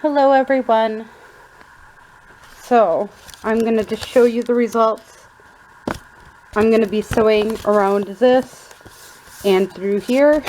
Hello everyone. So I'm going to just show you the results. I'm going to be sewing around this and through here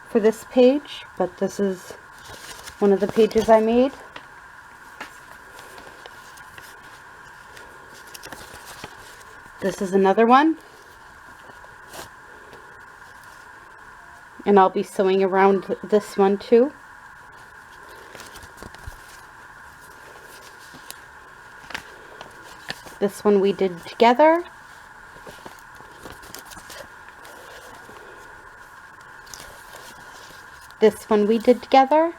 for this page, but this is one of the pages I made. This is another one, and I'll be sewing around this one too. This one we did together. This one we did together.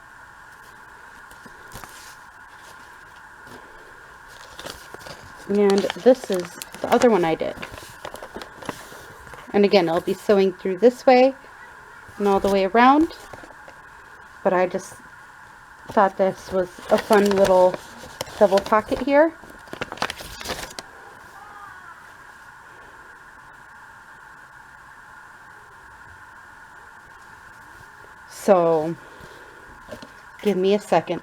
And this is the other one I did. And again, I'll be sewing through this way and all the way around. But I just thought this was a fun little double pocket here. So, give me a second.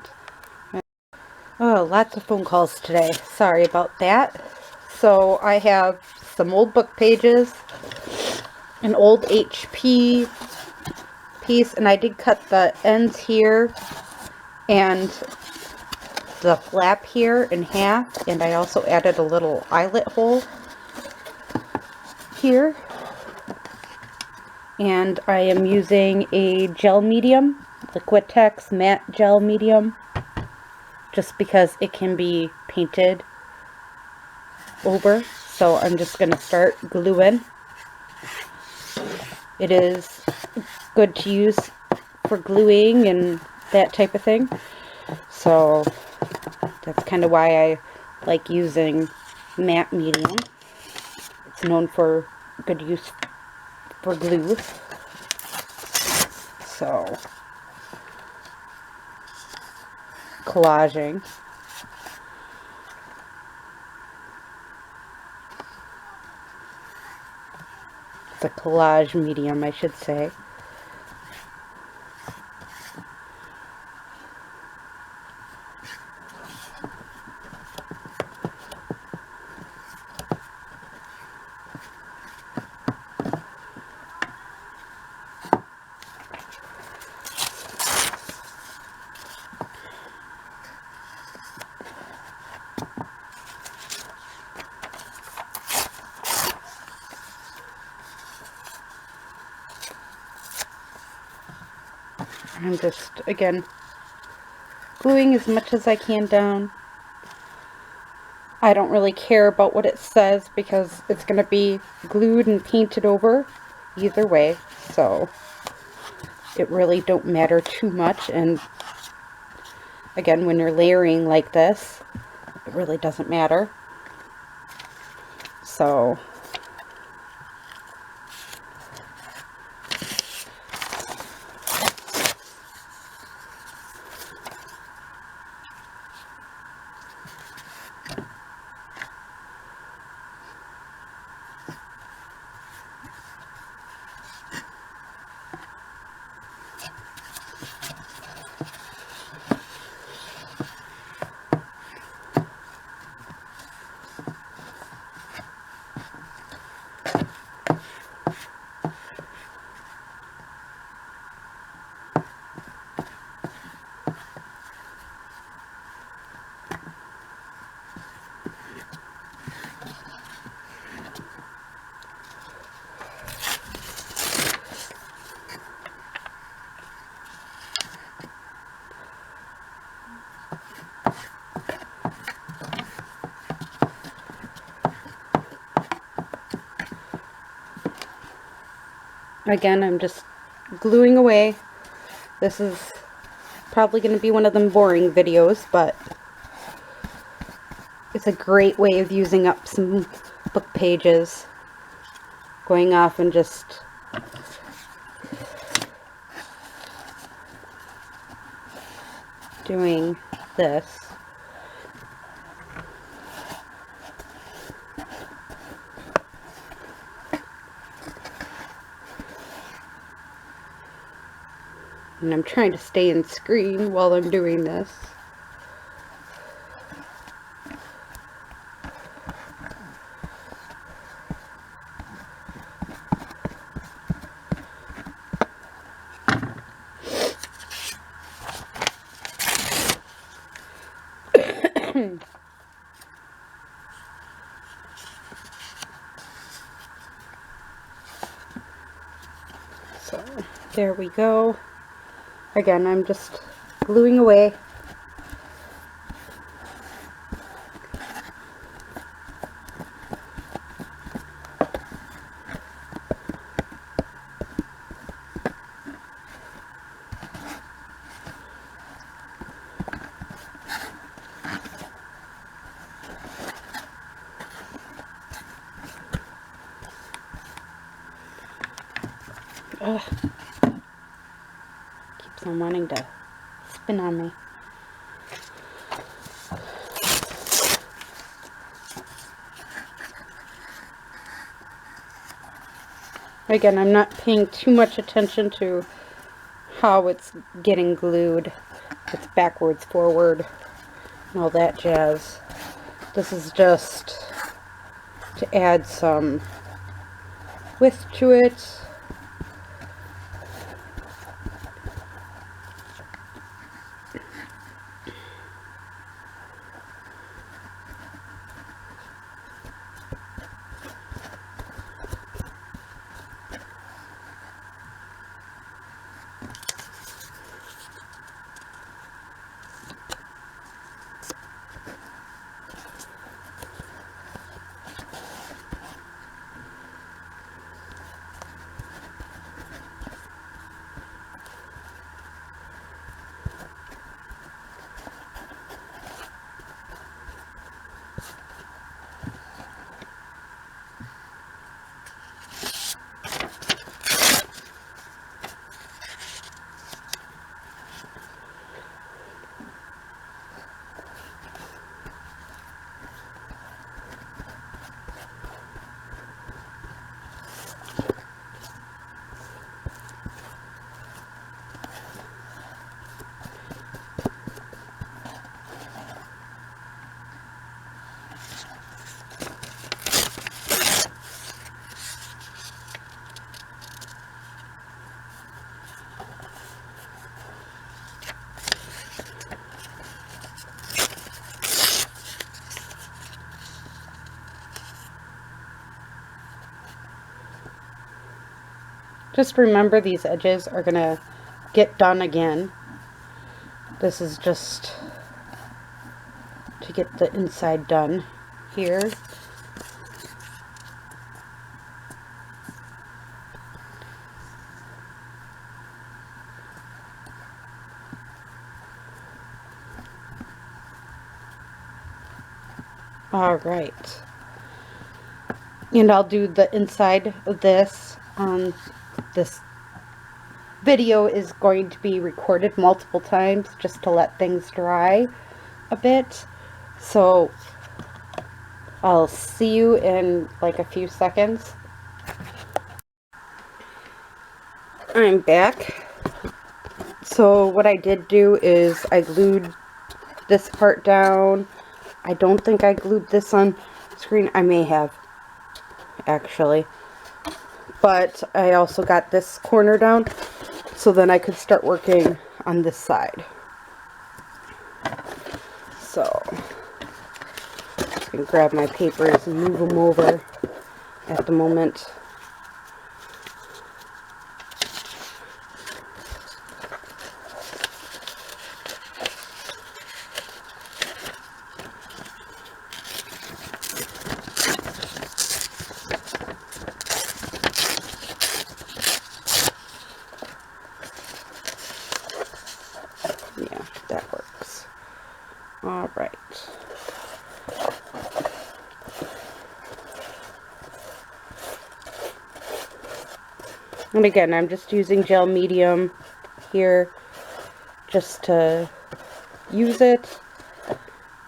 Oh, lots of phone calls today. Sorry about that. So, I have some old book pages, an old HP piece, and I did cut the ends here and the flap here in half, and I also added a little eyelet hole here. And I am using a gel medium, Liquitex matte gel medium, just because it can be painted over. So I'm just going to start gluing. It is good to use for gluing and that type of thing. So that's kind of why I like using matte medium. It's known for good use for glue. So, collaging. It's a collage medium, I should say. I'm just, again, gluing as much as I can down. I don't really care about what it says because it's going to be glued and painted over either way. So it really don't matter too much. And again, when you're layering like this, it really doesn't matter. So again, I'm just gluing away. This is probably going to be one of them boring videos, but it's a great way of using up some book pages. Going off and just doing this. And I'm trying to stay in screen while I'm doing this. So there we go. Again, I'm just gluing away. Ugh. Keeps on wanting to spin on me. Again, I'm not paying too much attention to how it's getting glued. It's backwards, forward, and all that jazz. This is just to add some width to it. Just remember, these edges are gonna get done again. This is just to get the inside done here. Alright. And I'll do the inside of this. This video is going to be recorded multiple times just to let things dry a bit. So I'll see you in like a few seconds. I'm back. So what I did do is I glued this part down. I don't think I glued this on screen. I may have, actually. But I also got this corner down, so then I could start working on this side. So I can grab my papers and move them over at the moment. Yeah, that works. All right. And again, I'm just using gel medium here just to use it.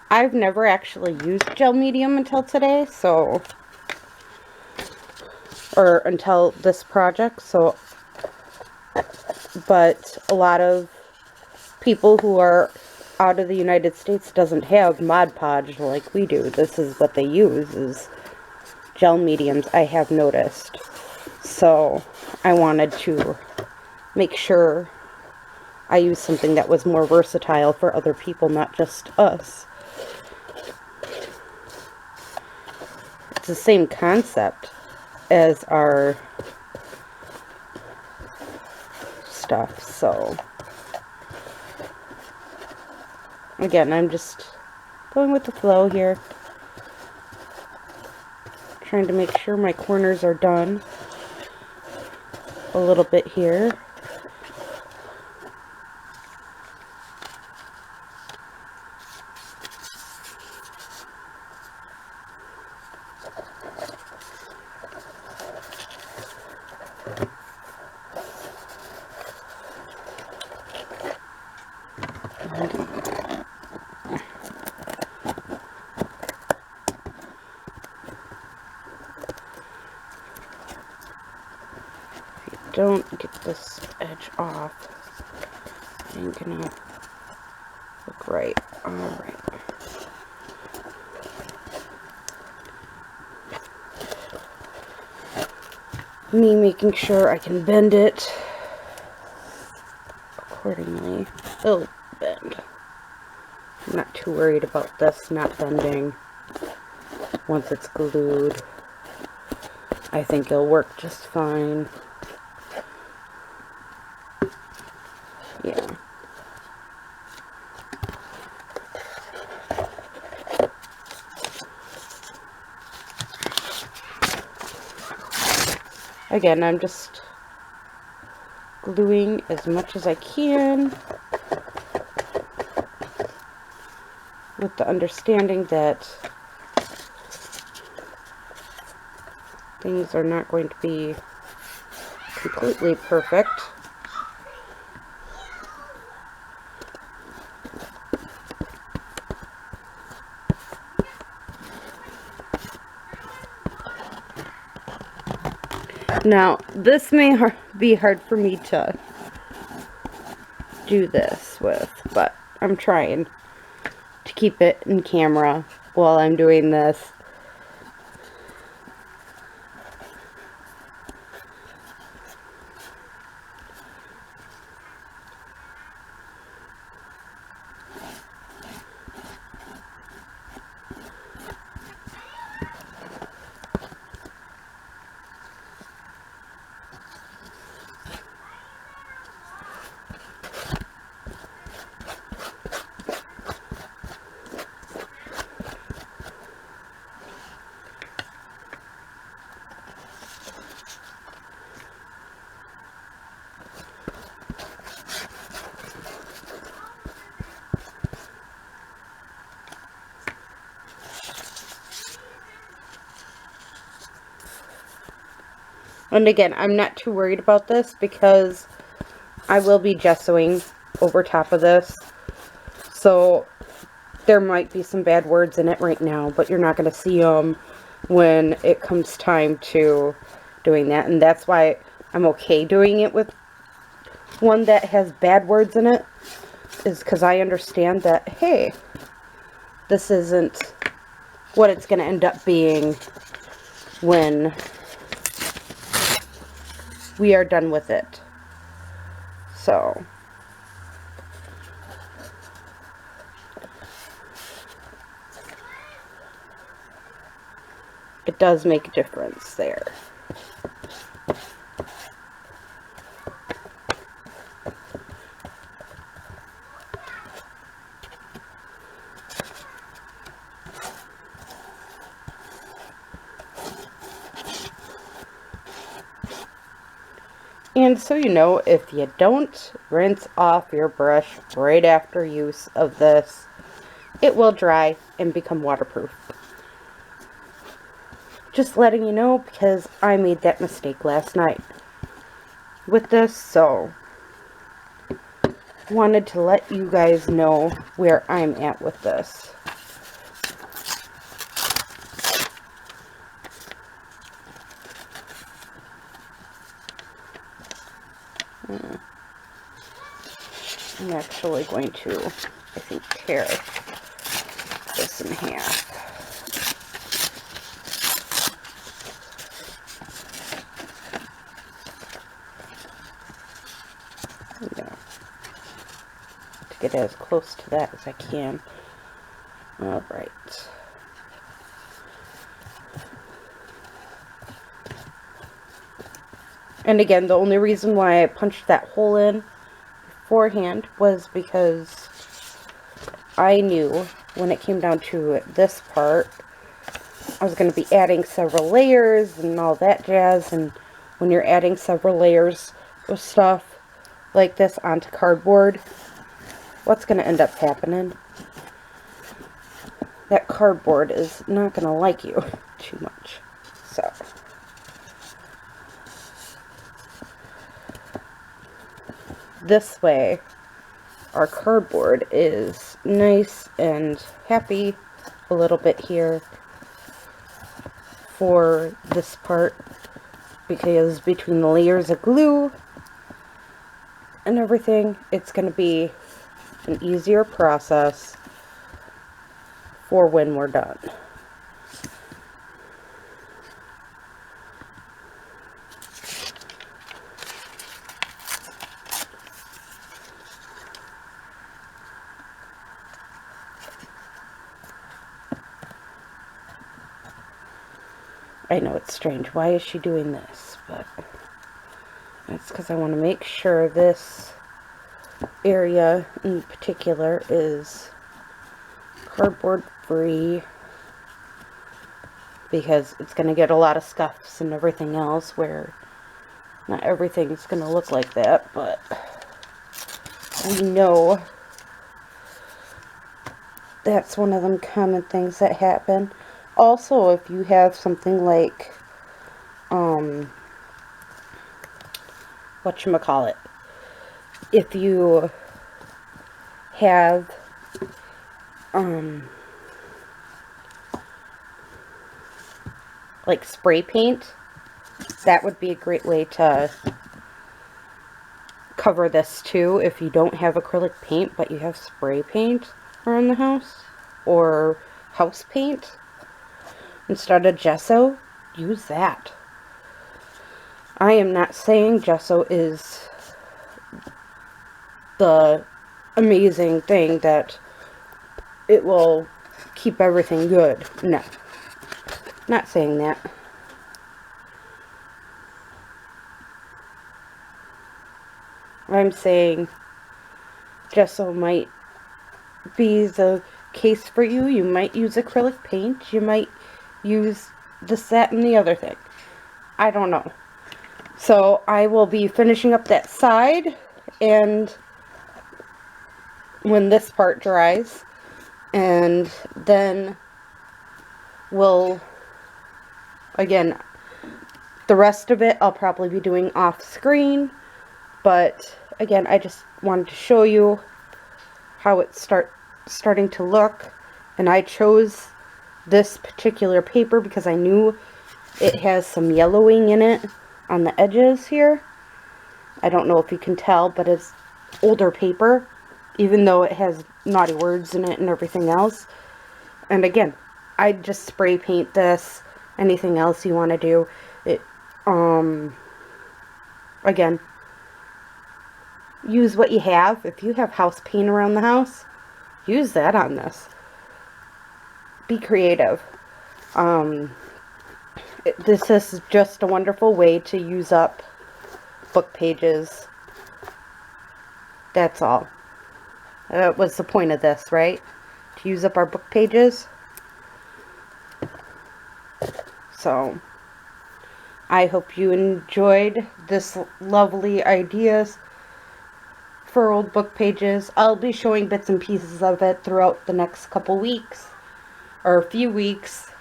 I've never actually used gel medium until today, so, or until this project, so but a lot of people who are out of the United States doesn't have Mod Podge like we do. This is what they use, is gel mediums, I have noticed. So I wanted to make sure I use something that was more versatile for other people, not just us. It's the same concept as our stuff, so again, I'm just going with the flow here, trying to make sure my corners are done a little bit here. Don't get this edge off, ain't gonna look right. Alright. Me making sure I can bend it accordingly. It'll bend. I'm not too worried about this not bending. Once it's glued, I think it'll work just fine. Yeah. Again, I'm just gluing as much as I can with the understanding that things are not going to be completely perfect. Now, this may be hard for me to do this with, but I'm trying to keep it in camera while I'm doing this. And again, I'm not too worried about this because I will be gessoing over top of this. So there might be some bad words in it right now, but you're not going to see them when it comes time to doing that. And that's why I'm okay doing it with one that has bad words in it, is because I understand that, hey, this isn't what it's going to end up being when we are done with it. So it does make a difference there. And so you know, if you don't rinse off your brush right after use of this, it will dry and become waterproof. Just letting you know, because I made that mistake last night with this, so wanted to let you guys know where I'm at with this. I'm actually going to, I think, tear this in half. Yeah. To get as close to that as I can. Alright. And again, the only reason why I punched that hole in beforehand was because I knew when it came down to this part, I was going to be adding several layers and all that jazz. And when you're adding several layers of stuff like this onto cardboard, what's going to end up happening? That cardboard is not going to like you too much. So this way, our cardboard is nice and happy a little bit here for this part, because between the layers of glue and everything, it's going to be an easier process for when we're done. I know it's strange. Why is she doing this? But that's because I want to make sure this area in particular is cardboard free, because it's going to get a lot of scuffs and everything else where not everything's going to look like that, but we know that's one of them common things that happen. Also, if you have something like, whatchamacallit, if you have, like spray paint, that would be a great way to cover this too. If you don't have acrylic paint, but you have spray paint around the house, or house paint, instead of gesso, use that. I am not saying gesso is the amazing thing that it will keep everything good. No. Not saying that. I'm saying gesso might be the case for you. You might use acrylic paint. You might use this, that, and the other thing. I don't know. So I will be finishing up that side, and when this part dries, and then we'll, again, the rest of it I'll probably be doing off screen, but again, I just wanted to show you how it's starting to look. And I chose this particular paper because I knew it has some yellowing in it on the edges here. I don't know if you can tell, but it's older paper, even though it has naughty words in it and everything else. And again, I just spray paint this. Anything else you want to do, it, again, use what you have. If you have house paint around the house, use that on this. Be creative. This is just a wonderful way to use up book pages. That's all. That was the point of this, right? To use up our book pages. So, I hope you enjoyed this lovely ideas for old book pages. I'll be showing bits and pieces of it throughout the next couple weeks, or a few weeks.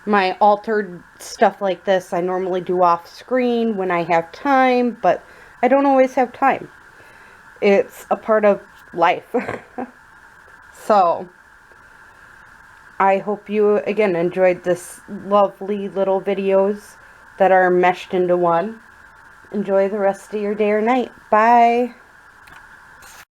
My altered stuff like this I normally do off screen when I have time, but I don't always have time. It's a part of life. So, I hope you, again, enjoyed this lovely little videos that are meshed into one. Enjoy the rest of your day or night. Bye.